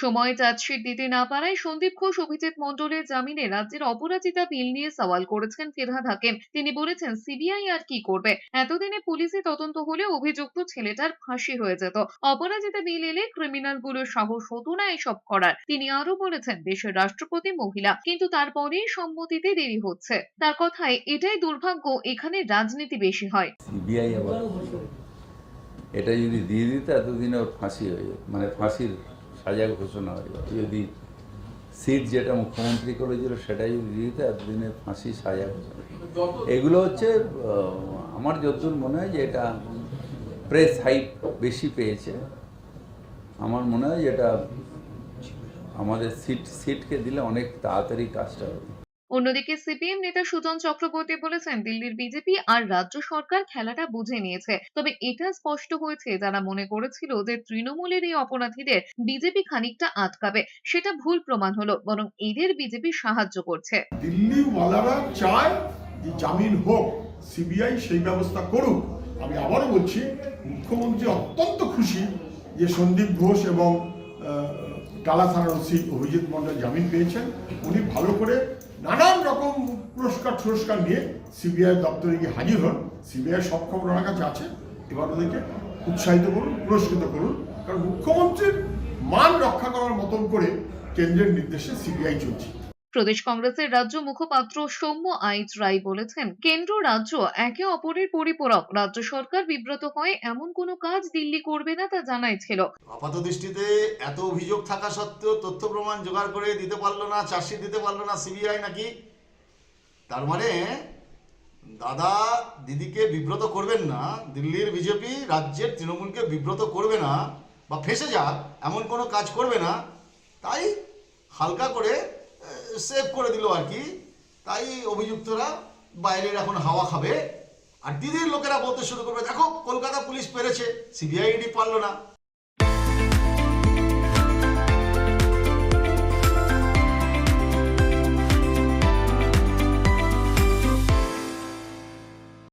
সময় চার্জশিট দিতে না পারায় সন্দীপ ঘোষ, অভিজিৎ মণ্ডলের জামিনে রাজ্যের অপরাজিতা বিল নিয়ে সওয়াল করেছেন ফিরহাদ হাকিম। তিনি বলেছেন, সিবিআই আর কি করবে? এতদিনে পুলিশি তদন্ত হলে অভিযুক্ত ছেলেটার ফাঁসি হয়ে যেত। অপরাজিতা বিল এলে ক্রিমিনালগুলোর সাহস হতো না এসব করার। তিনি আরো বলেছেন, দেশের রাষ্ট্রপতি মহিলা, কিন্তু তারপরেই সম্মতিতে দেরি হচ্ছে। তার কথায়, এটাই দুর্ভাগ্য, এখানে রাজনীতি বেশি হয়। সিবিআই আবার এটা যদি দিয়ে দিত এতদিনে ওর ফাঁসি হয়ে যেত, মানে ফাঁসির সাজা ঘোষণা হয়ে যেত। যদি সিট যেটা মুখ্যমন্ত্রী করেছিল সেটা যদি দিয়ে দিত এতদিনে ফাঁসি সাজা ঘোষণা। এগুলো হচ্ছে আমার যতদূর মনে হয় যে এটা প্রেস হাইপ বেশি পেয়েছে। আমার মনে হয় যেটা আমাদের সিটকে দিলে অনেক তাড়াতাড়ি কাজটা হবে। অন্যদিকে সিপিএম নেতা সুজন চক্রবর্তী বলেছেন, দিল্লির বিজেপি আর রাজ্য সরকার খেলাটা বুঝে নিয়েছে। তবে এটা স্পষ্ট হয়েছে, যারা মনে করেছিল যে তৃণমূলের এই অপরাধীদের বিজেপি খানিকটা আটকাবে, সেটা ভুল প্রমাণ হলো। বরং এদের বিজেপি সাহায্য করছে। দিল্লিওয়ালারা চায় যে জামিন হোক, সিবিআই সেই ব্যবস্থা করুক। আমি আবারও বলছি, মুখ্যমন্ত্রী অত্যন্ত খুশি যে সন্দীপ ঘোষ এবং টালা থানার ওসি অভিজিৎ মণ্ডল জামিন পেয়েছেন। উনি ভালো করে নানান রকম পুরস্কার নিয়ে সিবিআই দপ্তরে গিয়ে হাজির হন। সিবিআই সব খবর ওনার কাছে আছে। এবার ওদেরকে উৎসাহিত করুন, পুরস্কৃত করুন। কারণ মুখ্যমন্ত্রীর মান রক্ষা করার মতন করে কেন্দ্রের নির্দেশে সিবিআই চলছে। প্রদেশ কংগ্রেসের রাজ্য মুখপাত্র সৌম্য আইচ রায় বলেছেন, কেন্দ্র রাজ্য একে অপরের পরিপূরক। রাজ্য সরকার বিব্রত হয় এমন কোনো কাজ দিল্লি করবে না, তা জানাই ছিল। আপাত দৃষ্টিতে এত অভিযোগ থাকা সত্ত্বেও তথ্য প্রমাণ জোগাড় করে দিতে পারলো না, চার্জশিট দিতে পারলো না সিবিআই নাকি। তার মানে দাদা দিদিকে বিব্রত করবেন না, দিল্লির বিজেপি রাজ্যের তৃণমূলকে বিব্রত করবে না বা ফেঁসে যাক এমন কোনো কাজ করবে না, তাই হালকা করে সেভ করে দিল আর কি। তাই অভিযুক্তরা বাইরের এখন হাওয়া খাবে, আর দিদির লোকেরা বলতে শুরু করবে, দেখো কলকাতা পুলিশ পেরেছে, সিবিআই পারলো না।